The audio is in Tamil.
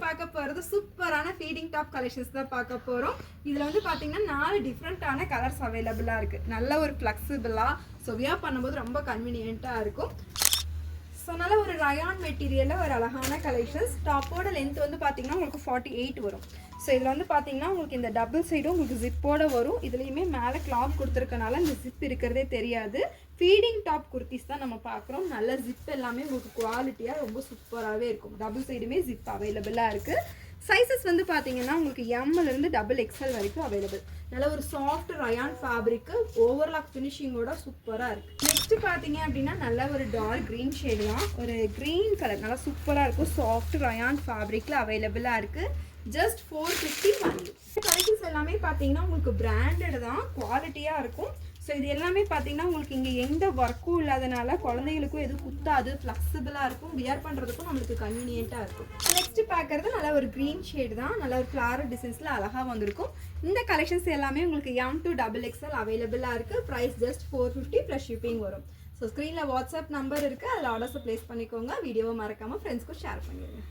பார்க்க போகிறது சூப்பரான ஃபீடிங் டாப் கலெக்ஷன்ஸ் தான் பார்க்க போகிறோம். இதில் வந்து பார்த்தீங்கன்னா 4 டிஃப்ரெண்ட்டான கலர்ஸ் அவைலபிளாக இருக்குது. நல்ல ஒரு ஃப்ளெக்சிபிளாக ஸோ வியர் பண்ணும்போது ரொம்ப கன்வீனியண்ட்டாக இருக்கும். ஸோ நல்ல ஒரு ரயான் மெட்டீரியலில் ஒரு அழகான கலெக்ஷன்ஸ். டாப்போட லென்த் வந்து பார்த்தீங்கன்னா உங்களுக்கு 48 வரும். ஸோ இதில் வந்து பார்த்தீங்கன்னா உங்களுக்கு இந்த டபுள் சைடும் உங்களுக்கு ஜிப்போட வரும். இதுலேயுமே மேலே கிளாத் கொடுத்துருக்கனால இந்த ஜிப் இருக்கிறதே தெரியாது. ஃபீடிங் டாப் குர்த்திஸ் தான் நம்ம பார்க்குறோம். நல்ல ஜிப் எல்லாமே உங்களுக்கு குவாலிட்டியாக ரொம்ப சூப்பராகவே இருக்கும். டபுள் சைடுமே ஜிப் அவைலபிளாக இருக்குது. சைஸஸ் வந்து பார்த்தீங்கன்னா உங்களுக்கு எம்லேருந்து XXL வரைக்கும் அவைலபிள். நல்ல ஒரு சாஃப்ட் ரயான் ஃபேப்ரிக்கு ஓவர்லாக் ஃபினிஷிங்கோட சூப்பராக இருக்குது. நெக்ஸ்ட்டு பார்த்தீங்க அப்படின்னா நல்ல ஒரு டார்க் க்ரீன் ஷேடு தான். ஒரு க்ரீன் கலர் நல்லா சூப்பராக இருக்கும். சாஃப்ட் ரயான் ஃபேப்ரிக்கில் அவைலபிளாக இருக்குது. Just 450 value. கலெக்ஷன்ஸ் எல்லாமே பார்த்தீங்கன்னா உங்களுக்கு பிராண்டட் தான், குவாலிட்டியாக இருக்கும். ஸோ இது எல்லாமே பார்த்தீங்கன்னா உங்களுக்கு இங்கே எந்த ஒர்க்கும் இல்லாதனால குழந்தைகளுக்கும் எதுவும் குத்தாது, ஃப்ளெக்சிபிளாக இருக்கும். வியர் பண்ணுறதுக்கும் நம்மளுக்கு கன்வீனியண்ட்டாக இருக்கும். நெக்ஸ்ட் பார்க்குறது நல்ல ஒரு க்ரீன் ஷேடு தான். நல்ல ஒரு ஃப்ளாரல் டிசைன்ஸில் அழகாக வந்திருக்கும். இந்த கலெக்ஷன்ஸ் எல்லாமே உங்களுக்கு M to XXL அவைலபிளாக இருக்குது. ப்ரைஸ் ஜஸ்ட் 450 ப்ளஸ் ஷிப்பிங் வரும். ஸோ ஸ்க்ரீனில் வாட்ஸ்அப் நம்பர் இருக்குது, அதில் ஆர்டர்ஸை ப்ளேஸ் பண்ணிக்கோங்க. வீடியோவை மறக்காமல் ஃப்ரெண்ட்ஸ்க்கும் ஷேர் பண்ணிடுங்க.